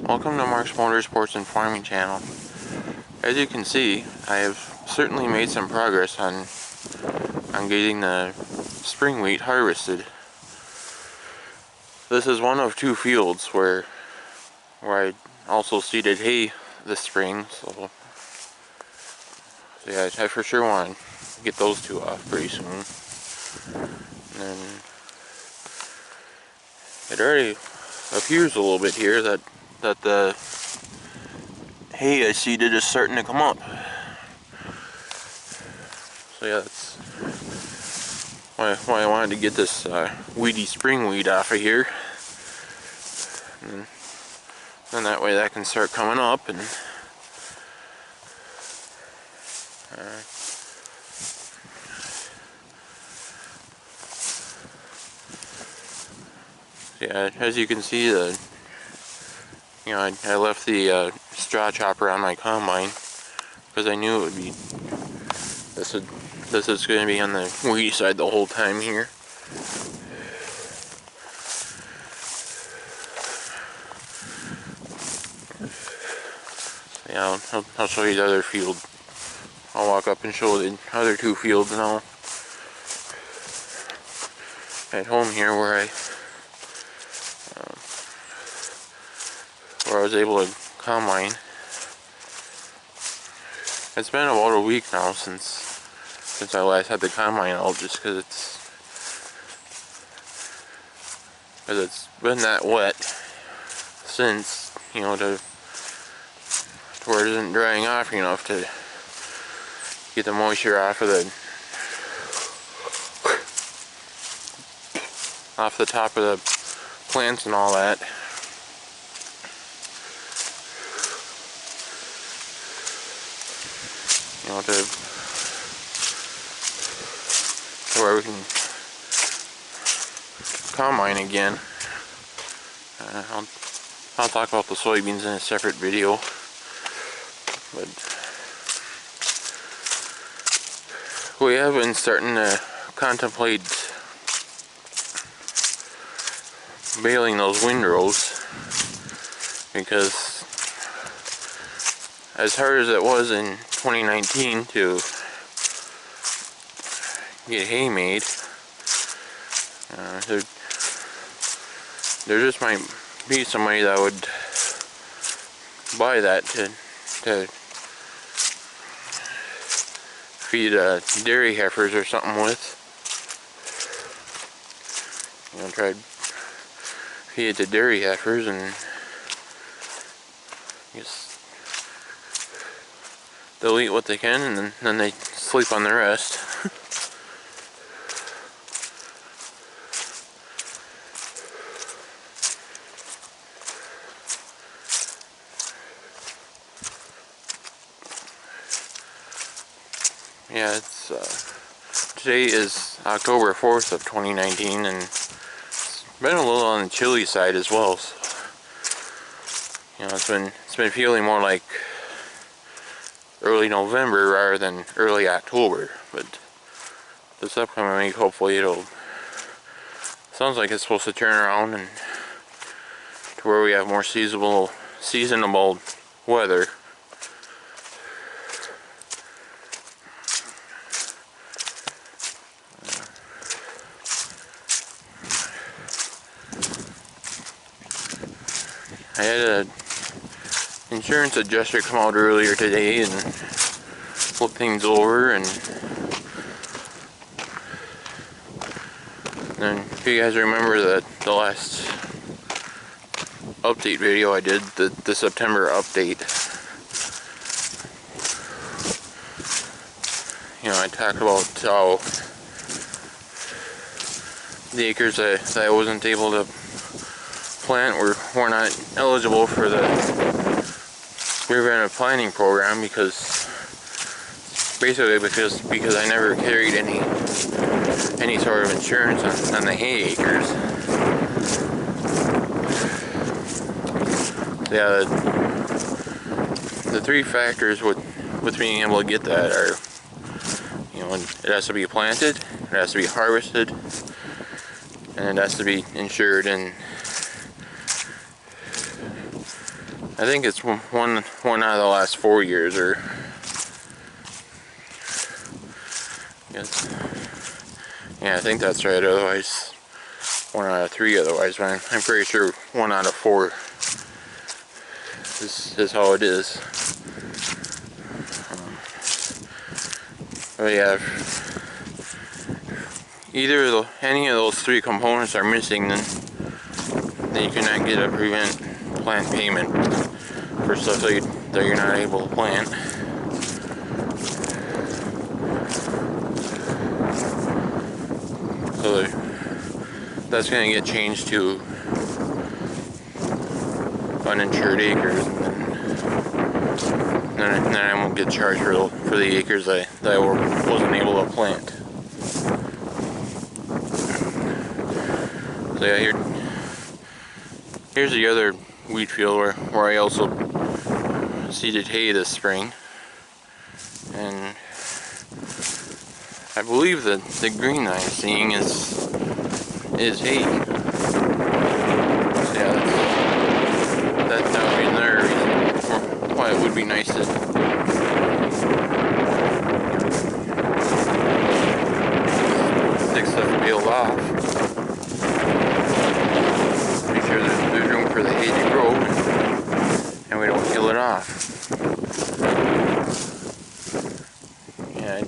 Welcome to Mark's Motorsports and Farming channel. As you can see, I have certainly made some progress on getting the spring wheat harvested. This is one of two fields where I also seeded hay this spring, so yeah, I for sure want to get those two off pretty soon. And then it already appears a little bit here that the hay I seeded is starting to come up. So yeah, that's why I wanted to get this weedy spring weed off of here. And then that way that can start coming up, and yeah, as you can see, I left the straw chopper on my combine because I knew it would be this is going to be on the weedy side the whole time here. Yeah, I'll show you the other field. I'll walk up and show the other two fields now. At home here, where I was able to combine. It's been about a week now since I last had the combine out, just because it's been that wet since, to where it isn't drying off enough to get the moisture off the top of the plants and all that. To where we can combine again. I'll talk about the soybeans in a separate video, but we have been starting to contemplate baling those windrows, because as hard as it was in 2019 to get hay made, there just might be somebody that would buy that to feed dairy heifers or something with. Try to feed it to dairy heifers and just they'll eat what they can, and then they sleep on the rest. Yeah, today is October 4th of 2019, and it's been a little on the chilly side as well. So, it's been feeling more like early November rather than early October. But this upcoming week, hopefully sounds like it's supposed to turn around and to where we have more seasonable weather. I had an insurance adjuster come out earlier today and look things over, and then if you guys remember the last update video I did, the September update, I talked about how the acres that I wasn't able to plant were not eligible for the preventive planting program because I never carried any sort of insurance on the hay acres. Yeah, the three factors with being able to get that are, it has to be planted, it has to be harvested, and it has to be insured. And I think it's one out of the last 4 years, or yes, yeah, I think that's right. Otherwise, 1 out of 3. Otherwise, but I'm pretty sure 1 out of 4 is how it is. But yeah, if any of those 3 components are missing, then you cannot get a prevent plant payment for stuff that you're not able to plant. So that's going to get changed to uninsured acres, and then I won't get charged for the acres that I wasn't able to plant. So yeah, here's the other wheat field where I also seeded hay this spring, and I believe that the green I'm seeing is hay. So yeah, that would be another reason why it would be nice to stick stuff peeled off. Make sure there's room for the hay to grow, and we don't peel it off. Yeah.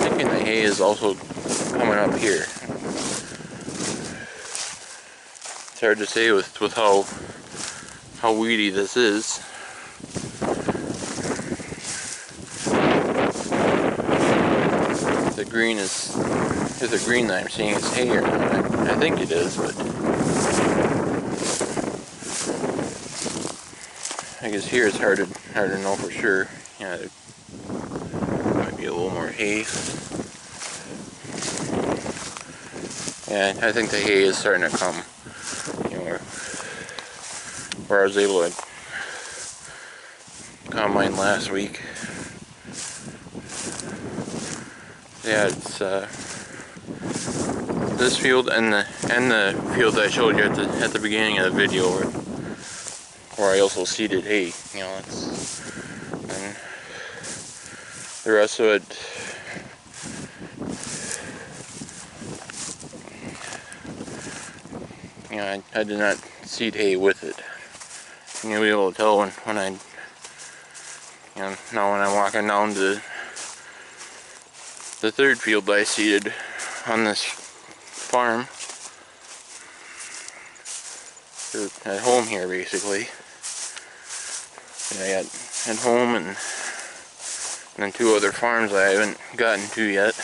Thinking the hay is also coming up here. It's hard to say with how weedy this is. The green is the green that I'm seeing is hay or not. I think it is, but I guess here it's hard to know for sure. Yeah, there might be a little more hay. Yeah, I think the hay is starting to come. You know, where I was able to combine last week. Yeah, it's this field and the field that I showed you at the beginning of the video where I also seeded hay. You know, and the rest of it, you know, I did not seed hay with it. And you'll be able to tell when I, you know, now when I'm walking down to the 3rd field that I seeded on this farm, or at home here basically. And I got at home and then 2 other farms I haven't gotten to yet.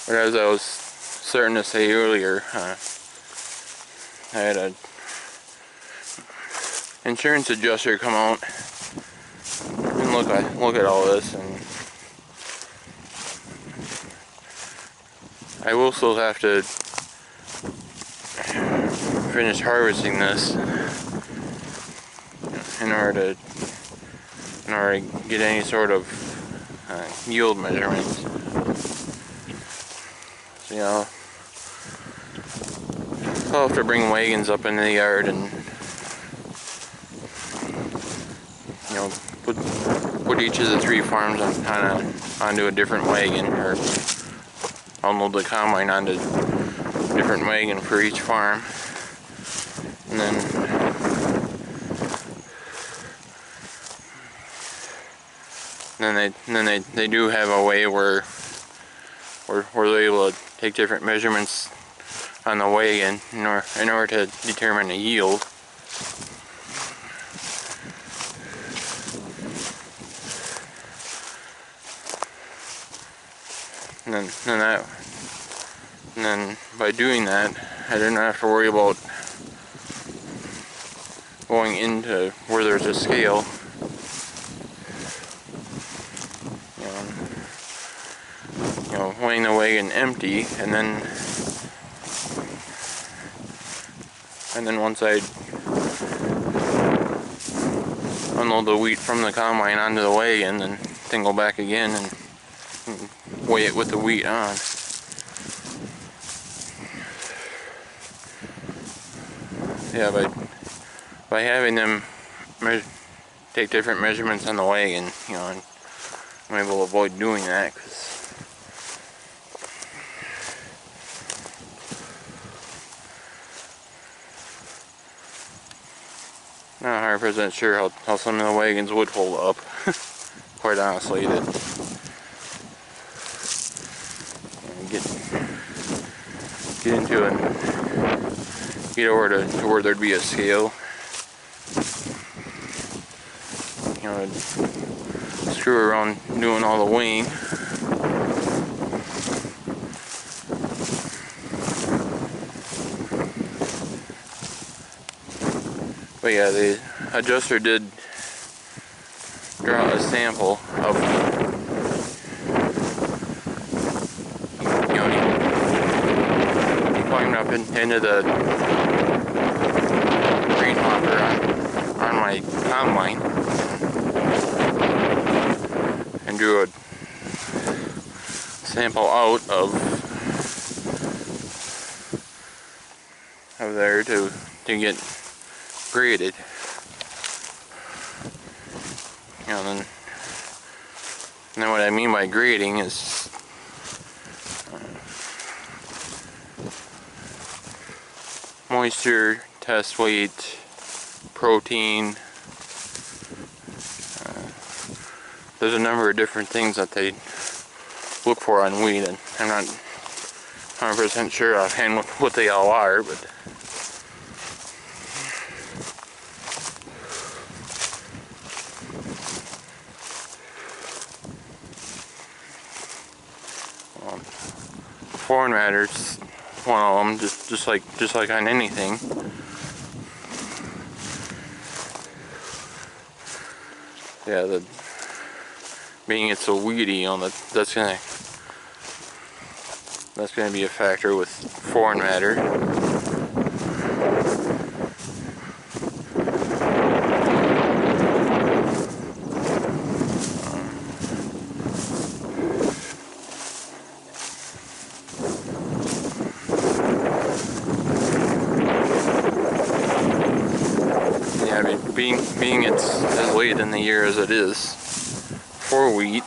But as I was starting to say earlier, I had a insurance adjuster come out and look at all this, and I will still have to finish harvesting this in order to get any sort of yield measurements. So, you know, I'll have to bring wagons up into the yard and, you know, put each of the 3 farms onto a different wagon, or unload the combine onto a different wagon for each farm, and then they do have a way where they're able to take different measurements on the wagon in order to determine the yield. And then by doing that, I didn't have to worry about going into where there's a scale. You know, weighing the wagon empty, and then once I unload the wheat from the combine onto the wagon, then then go back again and weigh it with the wheat on. Yeah, but by having them take different measurements on the wagon, you know, and I'm able to avoid doing that because not 100% sure how some of the wagons would hold up. Quite honestly, that get into it, get over to where there'd be a scale. You know, screw around doing all the weighing. But yeah, the adjuster did draw a sample of, you know, he climbed up into the grain hopper on my combine and drew a sample out of there to get graded. You know, and then what I mean by grading is moisture, test weight, protein. There's a number of different things that they look for on wheat, and I'm not 100% sure offhand what they all are, but foreign matter's one of them, just like on anything. Yeah, being it's so weedy, you know, that's gonna be a factor with foreign matter. Yeah, I mean, being it's as late in the year as it is for wheat,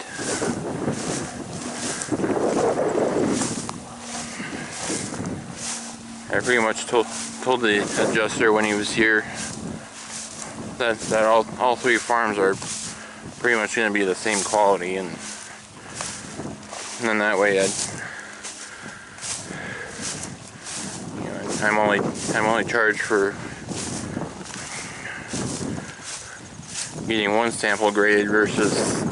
I pretty much told the adjuster when he was here that all three farms are pretty much going to be the same quality, and then that way I'm only charged for getting one sample graded versus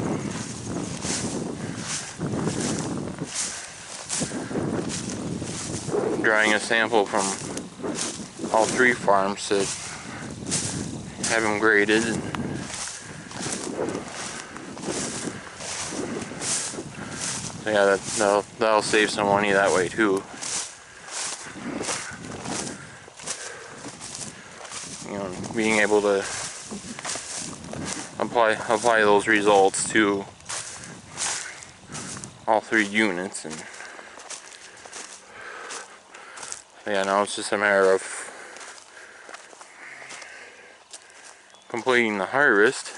drawing a sample from all three farms to have them graded. So yeah, that'll save some money that way too. You know, being able to apply those results to all three units, and yeah, now it's just a matter of completing the harvest.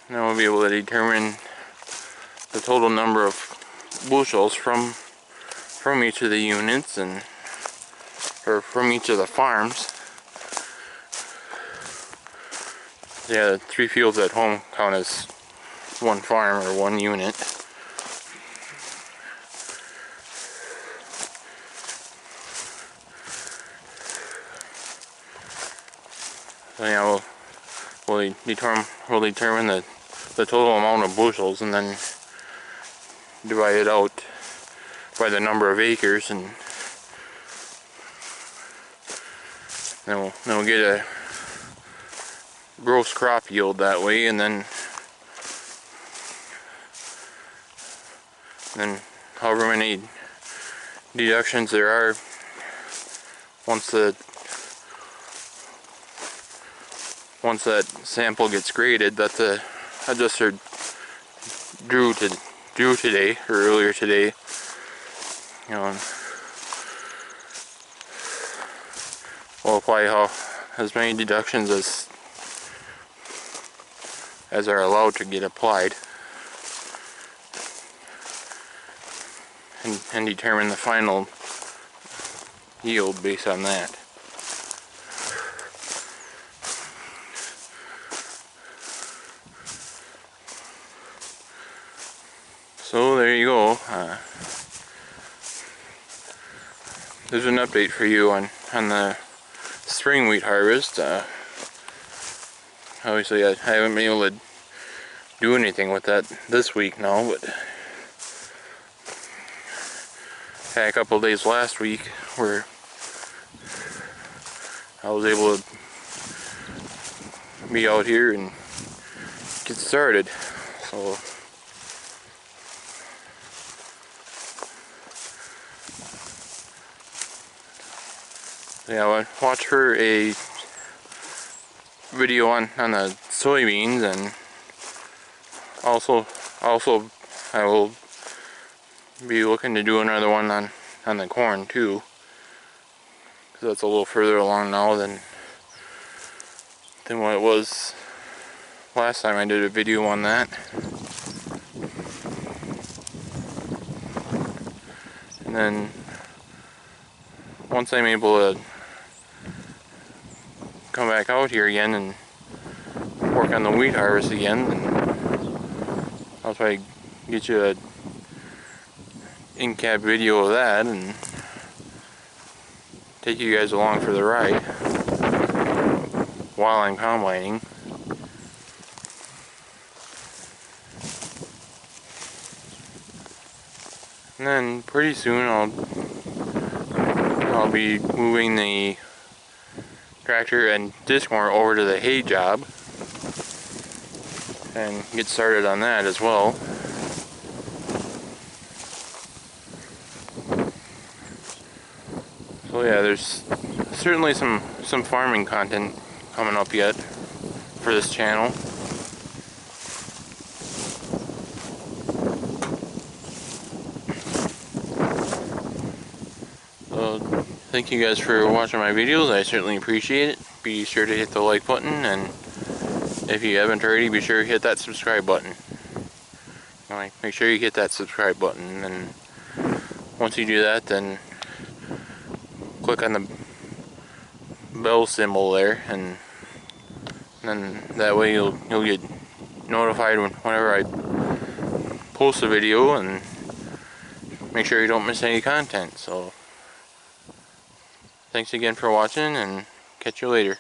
Then we'll be able to determine the total number of bushels from each of the units, or from each of the farms. Yeah, the three fields at home count as one farm or one unit. So yeah, we'll determine the total amount of bushels, and then divide it out by the number of acres, and then we'll get a gross crop yield that way, and then however many deductions there are once the once that sample gets graded that the adjuster drew today, or earlier today, you know, and we'll apply as many deductions as are allowed to get applied, and determine the final yield based on that. So there you go. There's an update for you on the spring wheat harvest. Obviously I haven't been able to do anything with that this week now, but had a couple of days last week where I was able to be out here and get started. So yeah, watch for a video on the soybeans, and also I will be looking to do another one on the corn too, because that's a little further along now than what it was last time I did a video on that. And then once I'm able to come back out here again and work on the wheat harvest again, then I'll try to get you a in-cab video of that and take you guys along for the ride while I'm combining. And then pretty soon I'll be moving the tractor and disc mower over to the hay job and get started on that as well. So yeah, there's certainly some farming content coming up yet for this channel. So thank you guys for watching my videos. I certainly appreciate it. Be sure to hit the like button, and if you haven't already, be sure to hit that subscribe button. Make sure you hit that subscribe button, and once you do that, then click on the bell symbol there, and then that way you'll get notified whenever I post a video, and make sure you don't miss any content. So thanks again for watching, and catch you later.